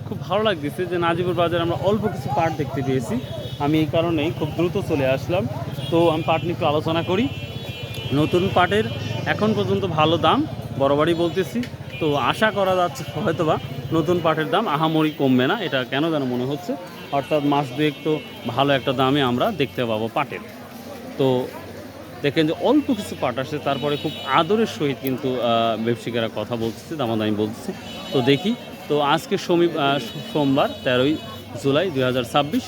খুব ভালো লাগতেছে যে নাজিপুর বাজারে আমরা অল্প কিছু পাট দেখতে পেয়েছি। আমি এই কারণেই খুব দ্রুত চলে আসলাম। তো আমি পাট নিয়ে একটু আলোচনা করি। নতুন পাটের এখন পর্যন্ত ভালো দাম বরাবরই বলতেছি। তো আশা করা যাচ্ছে হয়তোবা নতুন পাটের দাম আহামরি কমবে না, এটা কেন যেন মনে হচ্ছে। অর্থাৎ মাস দুয়েক তো ভালো একটা দামে আমরা দেখতে পাবো পাটের। তো দেখেন যে অল্প কিছু পাট আসছে, তারপরে খুব আদরের সহিত কিন্তু ব্যবসায়ীরা কথা বলতেছে, দামাদামি বলতেছে। তো দেখি। তো আজকে সোমবার 13ই জুলাই 2026।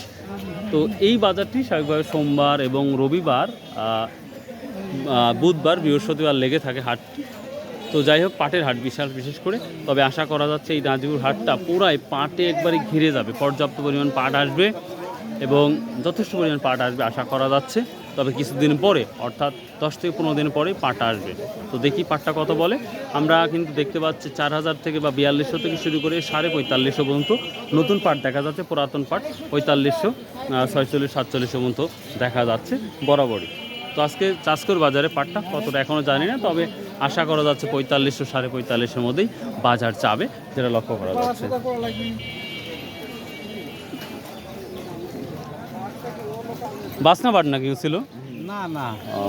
তো এই বাজারটি স্বাভাবিকভাবে সোমবার এবং রবিবার, বুধবার, বৃহস্পতিবার লেগে থাকে হাটটি। তো যাই হোক, পাটের হাট বিশেষ করে। তবে আশা করা যাচ্ছে এই নাজিপুর হাটটা পুরাই পাটে একবারে ঘিরে যাবে, পর্যাপ্ত পরিমাণ পাট আসবে এবং যথেষ্ট পরিমাণ পাট আসবে আশা করা যাচ্ছে। তবে কিছুদিন পরে, অর্থাৎ 10 থেকে 15 দিন পরে পাট আসবে। তো দেখি পাটটা কত বলে। আমরা কিন্তু দেখতে পাচ্ছি 4000 থেকে বা 4200 থেকে শুরু করে 4550 পর্যন্ত নতুন পাট দেখা যাচ্ছে। পুরাতন পাট 4500, 46, 47 পর্যন্ত দেখা যাচ্ছে বরাবরই। তো আজকে চাষকর বাজারে পাটটা কতটা এখনও জানি না, তবে আশা করা যাচ্ছে 4500, 4550 মধ্যেই বাজার চাবে, যেটা লক্ষ্য করা যাচ্ছে। বাসনা পাট না কেউ ছিল? না না, ও,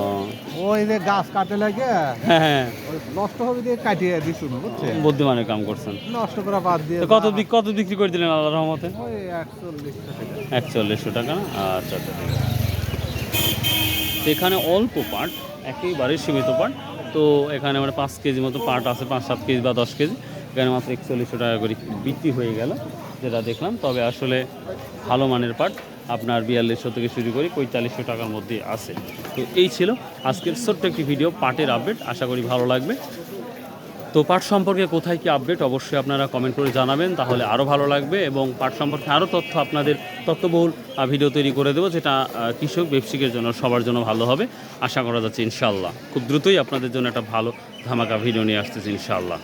ওই যে গাছ কাটে লাগে হ্যাঁ হ্যাঁ, ওই নষ্ট হবে দিয়ে কাটিয়ে দিছু না, বুঝছে? বুদ্ধিমানের কাম করছেন। নষ্ট করে বাদ দিয়ে তো কত বিক্রি করে দিলেন আল্লাহর রহমতে? ওই 41 টাকা। 4100 টাকা না? আচ্ছা আচ্ছা, ঠিক আছে। তো এখানে অল্প পাট, একেবারে সীমিত পাট। তো এখানে মানে 5 কেজি মতো পাট আছে, 5-7 কেজি বা 10 কেজি। এখানে মাত্র 4100 টাকা করে বিক্রি হয়ে গেল, যেটা দেখলাম। তবে আসলে ভালো মানের পাট আপনার 4200 থেকে শুরু করে 4500 টাকার মধ্যে আছে। তো এই ছিল আজকের ছোট্ট একটি ভিডিও, পাটের আপডেট। আশা করি ভালো লাগবে। তো পাট সম্পর্কে কোথায় কি আপডেট অবশ্যই আপনারা কমেন্ট করে জানাবেন, তাহলে আরও ভালো লাগবে। এবং পাট সম্পর্কে আরও তথ্য আপনাদের তথ্যবহুল ভিডিও তৈরি করে দেবো, যেটা কৃষক ব্যবসায়ীর জন্য সবার জন্য ভালো হবে আশা করা যাচ্ছে। ইনশাআল্লাহ খুব দ্রুতই আপনাদের জন্য একটা ভালো ধামাকা ভিডিও নিয়ে আসতেছি ইনশাআল্লাহ।